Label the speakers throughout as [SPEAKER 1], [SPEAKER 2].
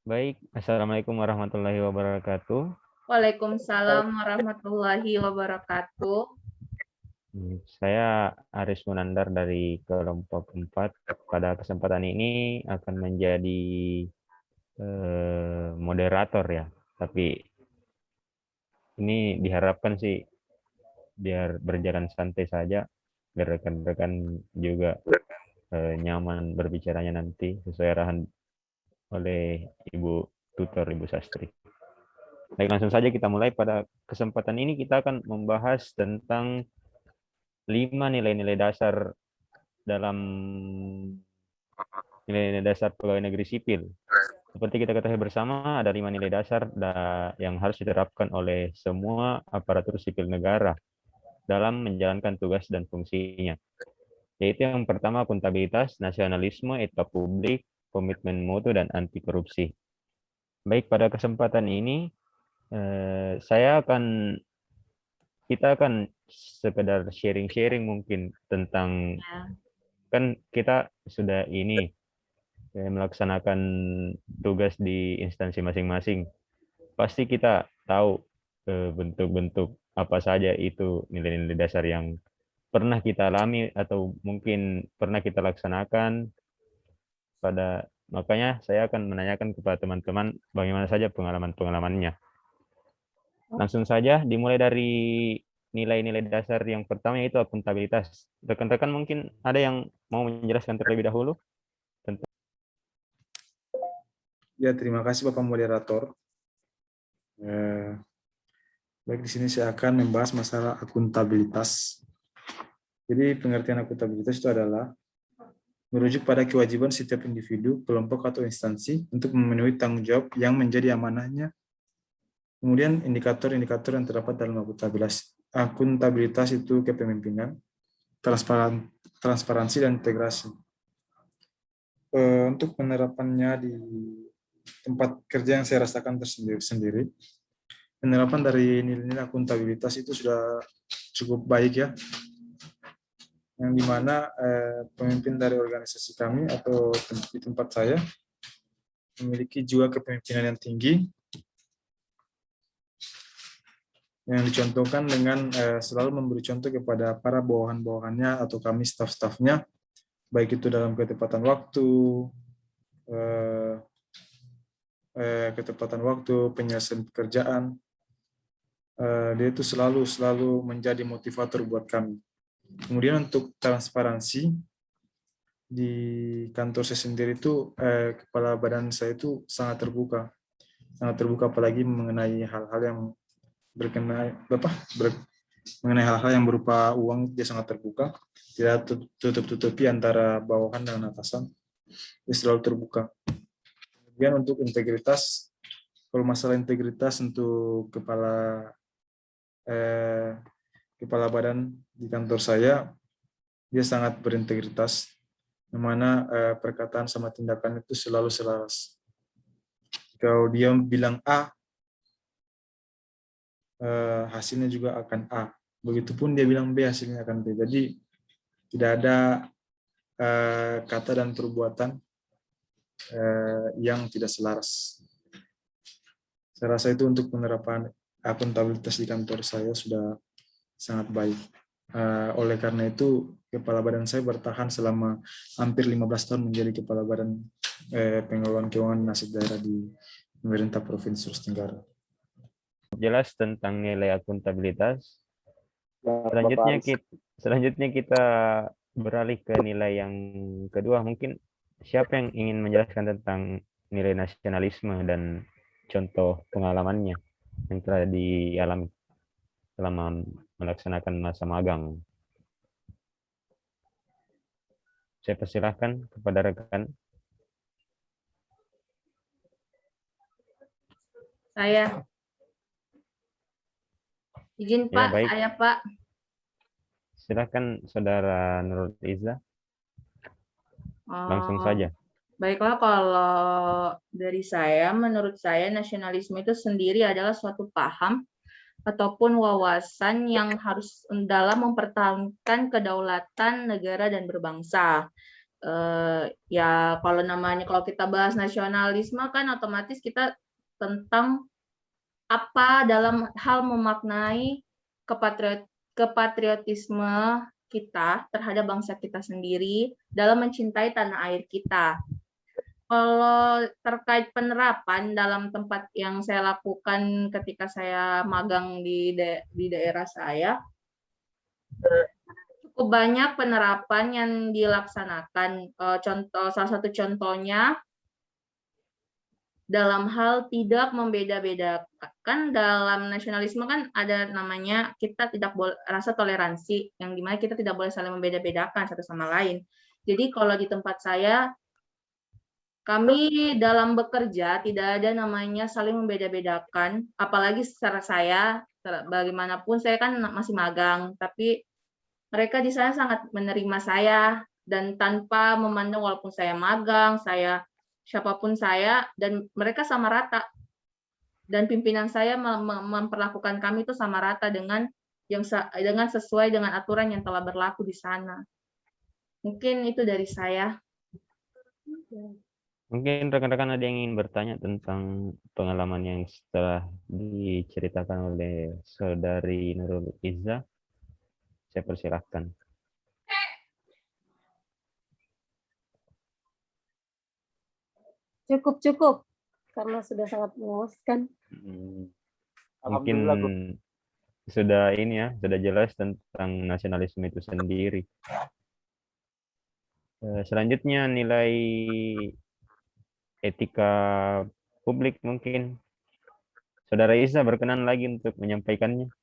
[SPEAKER 1] Baik, Assalamualaikum warahmatullahi wabarakatuh.
[SPEAKER 2] Waalaikumsalam warahmatullahi wabarakatuh.
[SPEAKER 1] Saya Aris Munandar dari kelompok 4. Pada kesempatan ini akan menjadi moderator ya. Tapi ini diharapkan sih biar berjalan santai saja, biar rekan-rekan juga nyaman berbicaranya nanti sesuai arahan oleh Ibu Tutor, Ibu Sastri. Baik, langsung saja kita mulai. Pada kesempatan ini kita akan membahas tentang 5 nilai-nilai dasar dalam nilai-nilai dasar pegawai negeri sipil. Seperti kita ketahui bersama, ada 5 nilai dasar yang harus diterapkan oleh semua aparatur sipil negara dalam menjalankan tugas dan fungsinya. Yaitu yang pertama akuntabilitas, nasionalisme, etika publik, komitmen mutu, dan anti korupsi. Baik, pada kesempatan ini kita akan sekedar sharing-sharing mungkin tentang, kan kita sudah melaksanakan tugas di instansi masing-masing. Pasti kita tahu bentuk-bentuk apa saja itu nilai-nilai dasar yang pernah kita alami atau mungkin pernah kita laksanakan. Makanya saya akan menanyakan kepada teman-teman bagaimana saja pengalaman-pengalamannya. Langsung saja dimulai dari nilai-nilai dasar yang pertama, yaitu akuntabilitas. Rekan-rekan mungkin ada yang mau menjelaskan terlebih dahulu?
[SPEAKER 3] Ya, terima kasih Bapak Moderator. Baik, di sini saya akan membahas masalah akuntabilitas. Jadi pengertian akuntabilitas itu adalah merujuk pada kewajiban setiap individu, kelompok atau instansi untuk memenuhi tanggung jawab yang menjadi amanahnya. Kemudian indikator-indikator yang terdapat dalam akuntabilitas. Akuntabilitas itu kepemimpinan, transparansi, dan integrasi. Untuk penerapannya di tempat kerja yang saya rasakan tersendiri, penerapan dari nilai-nilai akuntabilitas itu sudah cukup baik ya, yang dimana pemimpin dari organisasi kami atau di tempat saya memiliki jiwa kepemimpinan yang tinggi, yang dicontohkan dengan selalu memberi contoh kepada para bawahan-bawahannya atau kami staf-stafnya, baik itu dalam ketepatan waktu, penyelesaian pekerjaan. Dia itu selalu menjadi motivator buat kami. Kemudian untuk transparansi, di kantor saya sendiri itu kepala badan saya itu sangat terbuka apalagi mengenai hal-hal yang mengenai hal-hal yang berupa uang. Dia sangat terbuka, tidak tutup-tutupi antara bawahan dan atasan, dia selalu terbuka. Kemudian untuk integritas, kalau masalah integritas untuk kepala badan di kantor saya, dia sangat berintegritas, yang mana perkataan sama tindakan itu selalu selaras. Kalau dia bilang A, hasilnya juga akan A. Begitupun dia bilang B, hasilnya akan B. Jadi tidak ada kata dan perbuatan yang tidak selaras. Saya rasa itu untuk penerapan akuntabilitas di kantor saya sudah sangat baik. Oleh karena itu, kepala badan saya bertahan selama hampir 15 tahun menjadi kepala badan pengelolaan keuangan nasib daerah di pemerintah Provinsi Sulawesi Tenggara.
[SPEAKER 1] Jelas tentang nilai akuntabilitas. Selanjutnya kita beralih ke nilai yang kedua. Mungkin siapa yang ingin menjelaskan tentang nilai nasionalisme dan contoh pengalamannya yang telah dialami selama melaksanakan masa magang? Saya persilahkan kepada rekan.
[SPEAKER 2] Saya izin
[SPEAKER 1] Ya,
[SPEAKER 2] Pak,
[SPEAKER 1] baik.
[SPEAKER 2] saya Pak.
[SPEAKER 1] Silakan Saudara Nurul Iza. Langsung saja.
[SPEAKER 2] Baiklah, kalau dari saya, menurut saya nasionalisme itu sendiri adalah suatu paham ataupun wawasan yang harus dalam mempertahankan kedaulatan negara dan berbangsa. Ya kalau kita bahas nasionalisme kan otomatis kita tentang apa dalam hal memaknai kepatriotisme kita terhadap bangsa kita sendiri dalam mencintai tanah air kita. Kalau terkait penerapan dalam tempat yang saya lakukan ketika saya magang di daerah saya, cukup banyak penerapan yang dilaksanakan. Salah satu contohnya dalam hal tidak membeda-bedakan. Dalam nasionalisme kan ada namanya kita tidak boleh rasa toleransi, yang dimana kita tidak boleh saling membeda-bedakan satu sama lain. Jadi kalau di tempat saya, kami dalam bekerja tidak ada namanya saling membeda-bedakan, apalagi secara saya, bagaimanapun saya kan masih magang, tapi mereka di sana sangat menerima saya, dan tanpa memandang walaupun saya magang, siapapun saya, dan mereka sama rata. Dan pimpinan saya memperlakukan kami itu sama rata dengan sesuai dengan aturan yang telah berlaku di sana. Mungkin itu dari saya.
[SPEAKER 1] Mungkin rekan-rekan ada yang ingin bertanya tentang pengalaman yang setelah diceritakan oleh Saudari Nurul Izzah. Saya persilahkan.
[SPEAKER 4] Cukup, karena sudah sangat memuaskan.
[SPEAKER 1] Mungkin sudah sudah jelas tentang nasionalisme itu sendiri. Selanjutnya nilai etika publik, mungkin Saudara Izzah berkenan lagi untuk menyampaikannya.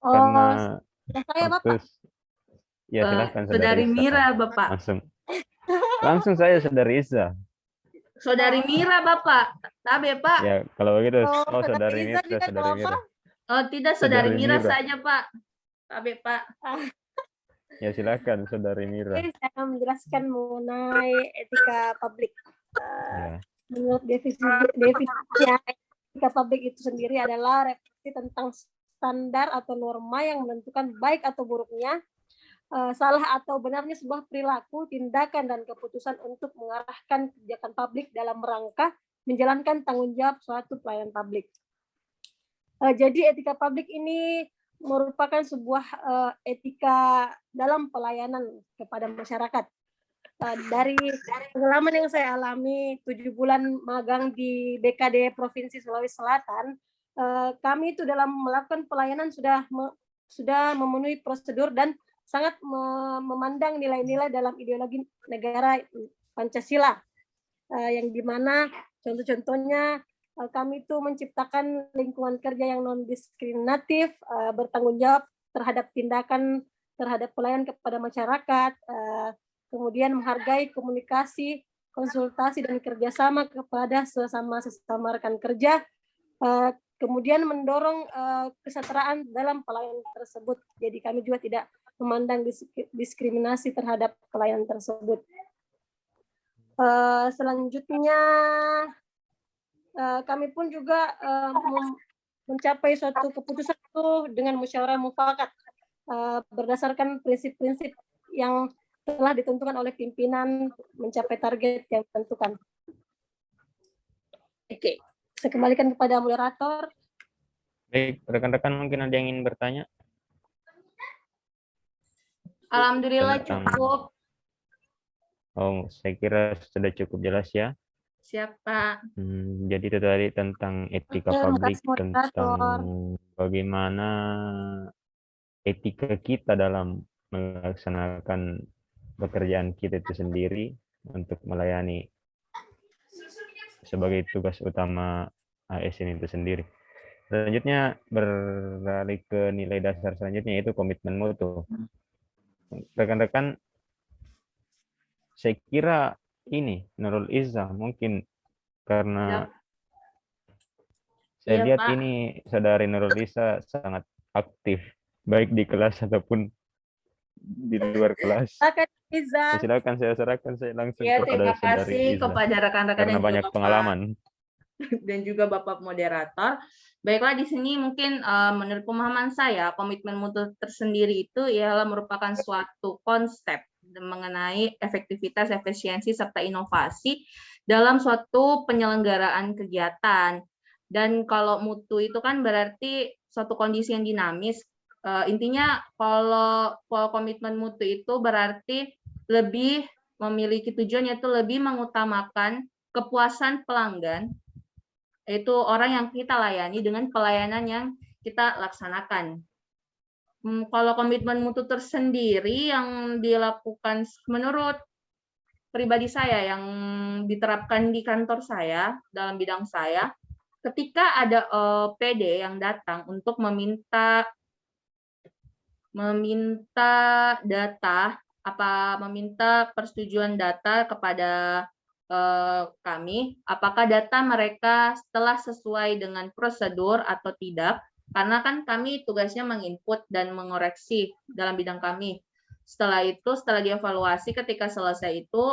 [SPEAKER 1] Karena
[SPEAKER 4] saya Bapak.
[SPEAKER 1] Ya, silakan
[SPEAKER 2] Saudari Mira, Bapak.
[SPEAKER 1] Langsung saya Saudari Izzah.
[SPEAKER 2] Saudari Mira, Bapak. Tabe, Pak.
[SPEAKER 1] Ya, kalau begitu.
[SPEAKER 4] Saudari
[SPEAKER 1] Mira, Saudari Mira.
[SPEAKER 2] Oh, tidak, Saudari Mira saja, Pak. Tabe, Pak.
[SPEAKER 1] Ya, silakan Saudari Mira.
[SPEAKER 4] Saya menjelaskan mengenai etika publik. Menurut definisinya, etika publik itu sendiri adalah refleksi tentang standar atau norma yang menentukan baik atau buruknya, salah atau benarnya sebuah perilaku, tindakan, dan keputusan untuk mengarahkan kebijakan publik dalam rangka menjalankan tanggung jawab suatu pelayanan publik. Jadi etika publik ini merupakan sebuah etika dalam pelayanan kepada masyarakat. Dari pengalaman yang saya alami 7 bulan magang di BKD Provinsi Sulawesi Selatan, kami itu dalam melakukan pelayanan sudah memenuhi prosedur dan sangat memandang nilai-nilai dalam ideologi negara Pancasila, yang dimana contoh-contohnya kami itu menciptakan lingkungan kerja yang non-diskriminatif, bertanggung jawab terhadap tindakan terhadap pelayan kepada masyarakat, kemudian menghargai komunikasi, konsultasi, dan kerjasama kepada sesama rekan kerja, kemudian mendorong kesetaraan dalam pelayanan tersebut. Jadi kami juga tidak memandang diskriminasi terhadap pelayanan tersebut. Selanjutnya, kami pun juga mencapai suatu keputusan itu dengan musyawarah mufakat berdasarkan prinsip-prinsip yang telah ditentukan oleh pimpinan mencapai target yang ditentukan. Oke, saya kembalikan kepada moderator.
[SPEAKER 1] Baik, rekan-rekan mungkin ada yang ingin bertanya?
[SPEAKER 2] Alhamdulillah cukup.
[SPEAKER 1] Oh, saya kira sudah cukup jelas ya.
[SPEAKER 2] Siapa?
[SPEAKER 1] Jadi itu tadi tentang etika publik, tentang bagaimana etika kita dalam melaksanakan pekerjaan kita itu sendiri untuk melayani sebagai tugas utama ASN itu sendiri. Selanjutnya beralih ke nilai dasar selanjutnya, yaitu komitmen mutu. Rekan-rekan, saya kira ini Nurul Izzah mungkin karena saya lihat Pak, ini Saudari Nurul Izzah sangat aktif baik di kelas ataupun di luar kelas. Silakan saya serahkan saya langsung kepada Saudari Izzah. Terima kasih
[SPEAKER 2] kepada rekan-rekan
[SPEAKER 1] karena banyak pengalaman
[SPEAKER 2] dan juga Bapak moderator. Baiklah, di sini mungkin menurut pemahaman saya komitmen mutu tersendiri itu ialah merupakan suatu konsep mengenai efektivitas, efisiensi, serta inovasi dalam suatu penyelenggaraan kegiatan. Dan kalau mutu itu kan berarti suatu kondisi yang dinamis. Intinya kalau komitmen mutu itu berarti lebih memiliki tujuan, yaitu lebih mengutamakan kepuasan pelanggan, yaitu orang yang kita layani dengan pelayanan yang kita laksanakan. Kalau komitmen mutu tersendiri yang dilakukan menurut pribadi saya yang diterapkan di kantor saya dalam bidang saya, ketika ada PD yang datang untuk meminta data, meminta persetujuan data kepada kami, apakah data mereka telah sesuai dengan prosedur atau tidak, karena kan kami tugasnya menginput dan mengoreksi dalam bidang kami. Setelah itu, setelah dievaluasi, ketika selesai itu,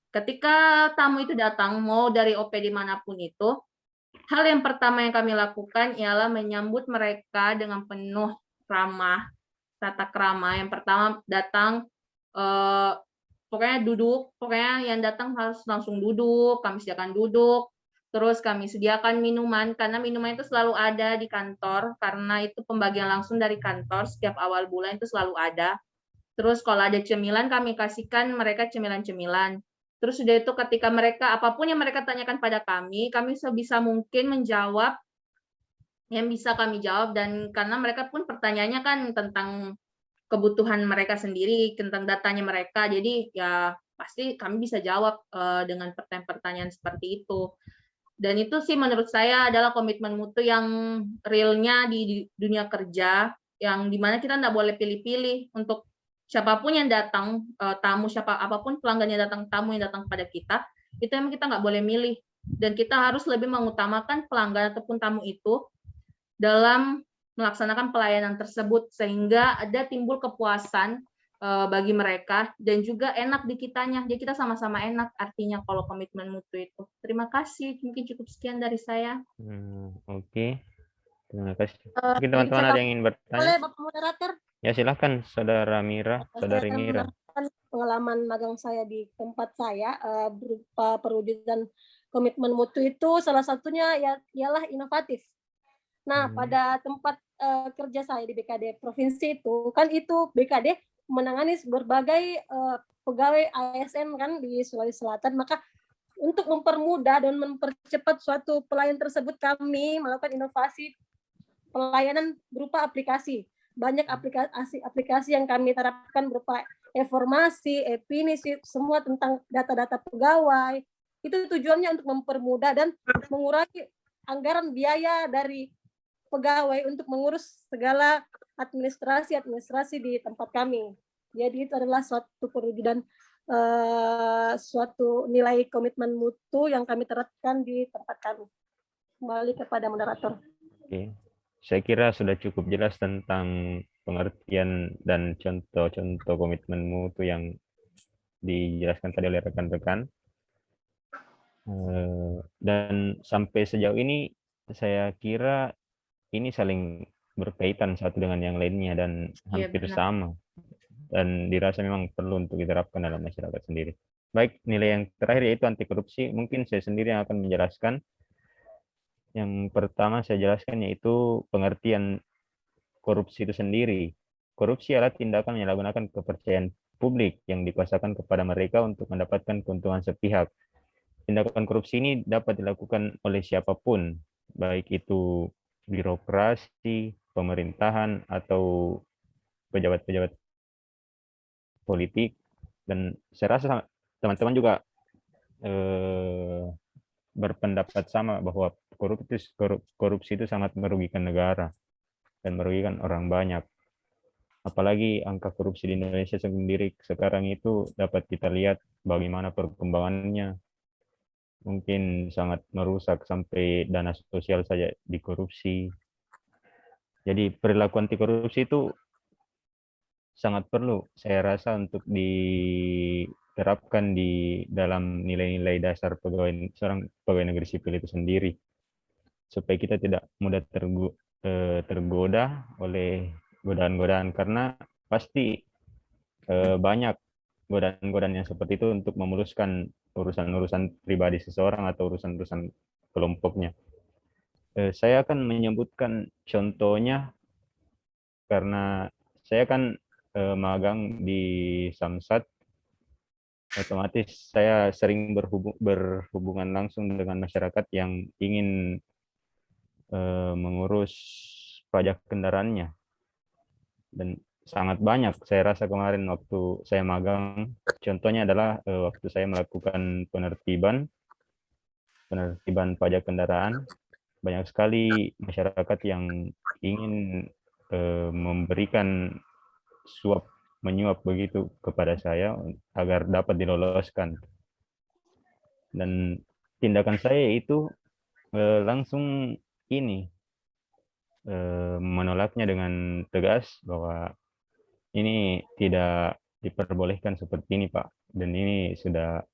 [SPEAKER 2] ketika tamu itu datang, mau dari OPD manapun itu, hal yang pertama yang kami lakukan ialah menyambut mereka dengan penuh ramah, tata krama. Yang pertama datang, pokoknya duduk, pokoknya yang datang harus langsung duduk, kami sediakan duduk, terus kami sediakan minuman, karena minuman itu selalu ada di kantor, karena itu pembagian langsung dari kantor, setiap awal bulan itu selalu ada. Terus kalau ada cemilan, kami kasihkan mereka cemilan-cemilan. Terus sudah itu ketika mereka, apapun yang mereka tanyakan pada kami sebisa mungkin menjawab yang bisa kami jawab, dan karena mereka pun pertanyaannya kan tentang kebutuhan mereka sendiri, tentang datanya mereka, jadi ya pasti kami bisa jawab dengan pertanyaan-pertanyaan seperti itu. Dan itu sih menurut saya adalah komitmen mutu yang realnya di dunia kerja, yang dimana kita nggak boleh pilih-pilih untuk siapapun yang datang, tamu apapun pelanggan yang datang, tamu yang datang pada kita, itu emang kita nggak boleh milih. Dan kita harus lebih mengutamakan pelanggan ataupun tamu itu dalam melaksanakan pelayanan tersebut, sehingga ada timbul kepuasan bagi mereka dan juga enak di kitanya. Jadi kita sama-sama enak artinya kalau komitmen mutu itu. Terima kasih. Mungkin cukup sekian dari saya.
[SPEAKER 1] Oke. Terima kasih. Mungkin teman-teman ada yang ingin bertanya?
[SPEAKER 4] Boleh, Bapak Moderator?
[SPEAKER 1] Ya, silahkan Saudara Mira, Saudari Mira.
[SPEAKER 4] Pengalaman magang saya di tempat saya berupa perwujudan komitmen mutu itu salah satunya ialah inovatif. Nah, pada tempat kerja saya di BKD provinsi itu, kan itu BKD menangani berbagai pegawai ASN kan di Sulawesi Selatan, maka untuk mempermudah dan mempercepat suatu pelayanan tersebut, kami melakukan inovasi pelayanan berupa aplikasi. Banyak aplikasi yang kami terapkan berupa informasi, definisi, semua tentang data-data pegawai. Itu tujuannya untuk mempermudah dan mengurangi anggaran biaya dari pegawai untuk mengurus segala administrasi di tempat kami. Jadi itu adalah suatu perwujudan suatu nilai komitmen mutu yang kami terapkan di tempat kami. Kembali kepada moderator.
[SPEAKER 1] Oke. Saya kira sudah cukup jelas tentang pengertian dan contoh-contoh komitmen mutu yang dijelaskan tadi oleh rekan-rekan. Dan sampai sejauh ini saya kira ini saling berkaitan satu dengan yang lainnya dan hampir sama, dan dirasa memang perlu untuk diterapkan dalam masyarakat sendiri. Baik, nilai yang terakhir yaitu anti korupsi. Mungkin saya sendiri yang akan menjelaskan. Yang pertama saya jelaskan yaitu pengertian korupsi itu sendiri. Korupsi adalah tindakan yang menggunakan kepercayaan publik yang dikuasakan kepada mereka untuk mendapatkan keuntungan sepihak. Tindakan korupsi ini dapat dilakukan oleh siapapun, baik itu birokrasi, pemerintahan, atau pejabat-pejabat politik. Dan saya rasa teman-teman juga berpendapat sama bahwa korupsi itu sangat merugikan negara dan merugikan orang banyak. Apalagi angka korupsi di Indonesia sendiri sekarang itu dapat kita lihat bagaimana perkembangannya. Mungkin sangat merusak, sampai dana sosial saja dikorupsi. Jadi perilaku anti korupsi itu sangat perlu saya rasa untuk diterapkan di dalam nilai-nilai dasar seorang pegawai negeri sipil itu sendiri, supaya kita tidak mudah tergoda oleh godaan-godaan, karena pasti banyak godaan-godaan yang seperti itu untuk memuluskan urusan-urusan pribadi seseorang atau urusan-urusan kelompoknya. Saya akan menyebutkan contohnya karena saya kan magang di Samsat, otomatis saya sering berhubungan langsung dengan masyarakat yang ingin mengurus pajak kendaraannya. Dan sangat banyak saya rasa kemarin waktu saya magang. Contohnya adalah waktu saya melakukan penertiban pajak kendaraan, banyak sekali masyarakat yang ingin memberikan suap menyuap begitu kepada saya agar dapat diloloskan. Dan tindakan saya itu langsung ini menolaknya dengan tegas bahwa ini tidak diperbolehkan seperti ini, Pak, dan ini sudah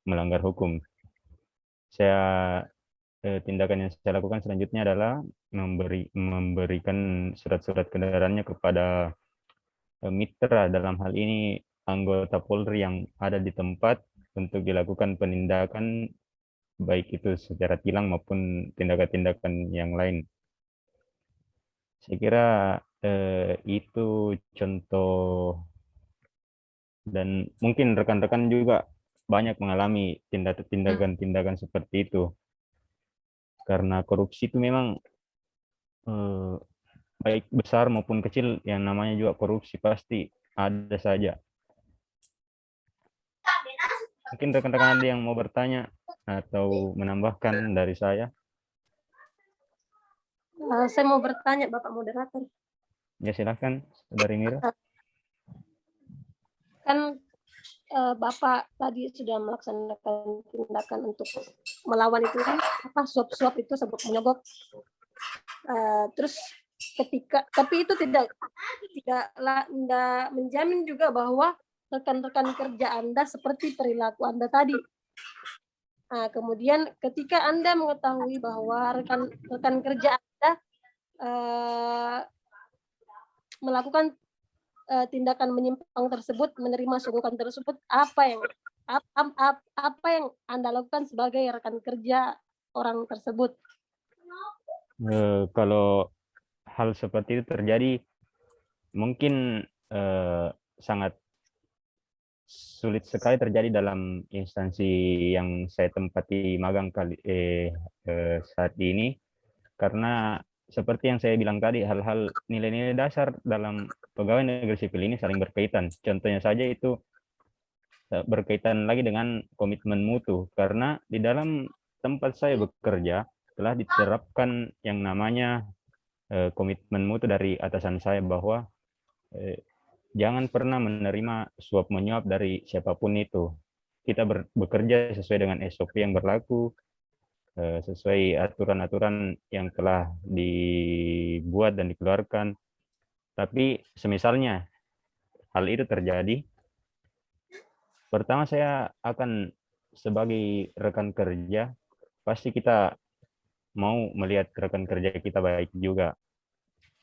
[SPEAKER 1] melanggar hukum. Tindakan yang saya lakukan selanjutnya adalah memberikan surat-surat kendaraannya kepada mitra, dalam hal ini anggota Polri yang ada di tempat, untuk dilakukan penindakan baik itu secara tilang maupun tindakan-tindakan yang lain. Saya kira itu contoh, dan mungkin rekan-rekan juga banyak mengalami tindakan-tindakan seperti itu. Karena korupsi itu memang baik besar maupun kecil, yang namanya juga korupsi pasti ada saja. Mungkin rekan-rekan ada yang mau bertanya atau menambahkan dari saya?
[SPEAKER 4] Saya mau bertanya, Bapak Moderator.
[SPEAKER 1] Ya, silakan, Saudari Mira.
[SPEAKER 4] Kan Bapak tadi sudah melaksanakan tindakan untuk melawan itu kan, suap-suap itu sebut menyogok. Terus tapi itu tidak menjamin juga bahwa rekan-rekan kerja Anda seperti perilaku Anda tadi. Nah, kemudian ketika Anda mengetahui bahwa rekan kerja Anda melakukan tindakan menyimpang tersebut, menerima sogokan tersebut, apa yang Anda lakukan sebagai rekan kerja orang tersebut?
[SPEAKER 1] Kalau hal seperti itu terjadi, mungkin sangat sulit sekali terjadi dalam instansi yang saya tempati magang saat ini, karena seperti yang saya bilang tadi, hal-hal nilai-nilai dasar dalam pegawai negeri sipil ini saling berkaitan. Contohnya saja itu berkaitan lagi dengan komitmen mutu, karena di dalam tempat saya bekerja telah diterapkan yang namanya komitmen mutu dari atasan saya bahwa jangan pernah menerima suap menyuap dari siapapun itu. Kita bekerja sesuai dengan SOP yang berlaku, sesuai aturan-aturan yang telah dibuat dan dikeluarkan. Tapi semisalnya hal itu terjadi, pertama saya akan sebagai rekan kerja, pasti kita mau melihat rekan kerja kita baik juga.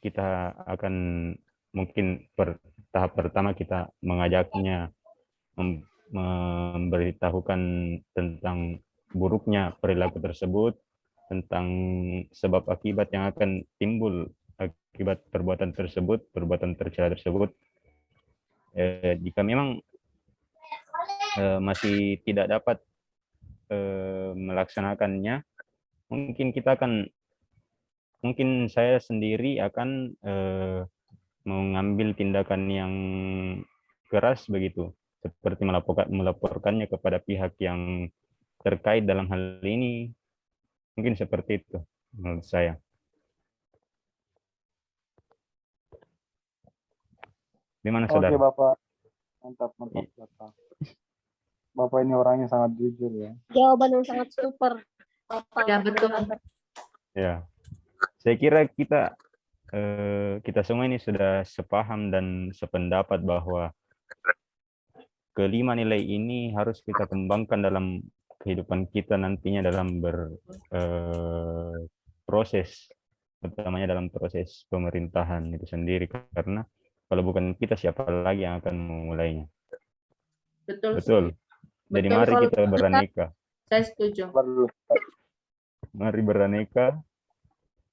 [SPEAKER 1] Kita akan mungkin tahap pertama kita mengajaknya, memberitahukan tentang buruknya perilaku tersebut, tentang sebab akibat yang akan timbul akibat perbuatan tersebut, perbuatan tercela tersebut. Jika memang masih tidak dapat melaksanakannya, mungkin saya sendiri akan mengambil tindakan yang keras begitu, seperti melaporkannya kepada pihak yang terkait dalam hal ini. Mungkin seperti itu menurut saya. Gimana, Saudara?
[SPEAKER 5] Oke, Bapak. Mantap, Bapak. Bapak ini orangnya sangat jujur ya.
[SPEAKER 4] Jawaban yang sangat super, Bapak.
[SPEAKER 2] Ya, betul.
[SPEAKER 1] Ya, saya kira kita semua ini sudah sepaham dan sependapat bahwa kelima nilai ini harus kita kembangkan dalam kehidupan kita nantinya dalam berproses, utamanya dalam proses pemerintahan itu sendiri, karena kalau bukan kita, siapa lagi yang akan memulainya.
[SPEAKER 2] Betul.
[SPEAKER 1] Betul. Jadi
[SPEAKER 2] Betul,
[SPEAKER 1] mari
[SPEAKER 2] kalau
[SPEAKER 1] kita beraneka.
[SPEAKER 2] Saya setuju.
[SPEAKER 5] Baru
[SPEAKER 1] Mari beraneka.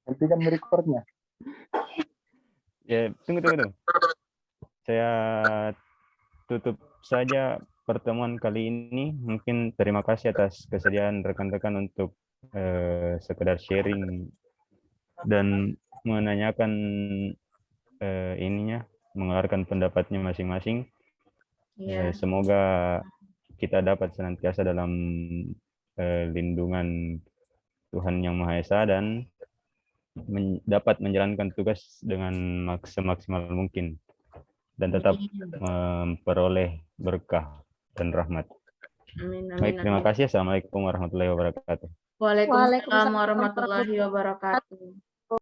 [SPEAKER 5] hentikan recordnya.
[SPEAKER 1] Ya, tunggu. Saya tutup saja pertemuan kali ini. Mungkin terima kasih atas kesediaan rekan-rekan untuk sekedar sharing dan menanyakan mengeluarkan pendapatnya masing-masing.
[SPEAKER 2] Iya.
[SPEAKER 1] Semoga kita dapat senantiasa dalam lindungan Tuhan Yang Maha Esa dan dapat menjalankan tugas dengan semaksimal mungkin dan tetap memperoleh berkah dan rahmat.
[SPEAKER 2] Amin, amin,
[SPEAKER 1] Baik, terima
[SPEAKER 2] amin.
[SPEAKER 1] kasih. Assalamualaikum warahmatullahi wabarakatuh.
[SPEAKER 2] Waalaikumsalam warahmatullahi wabarakatuh.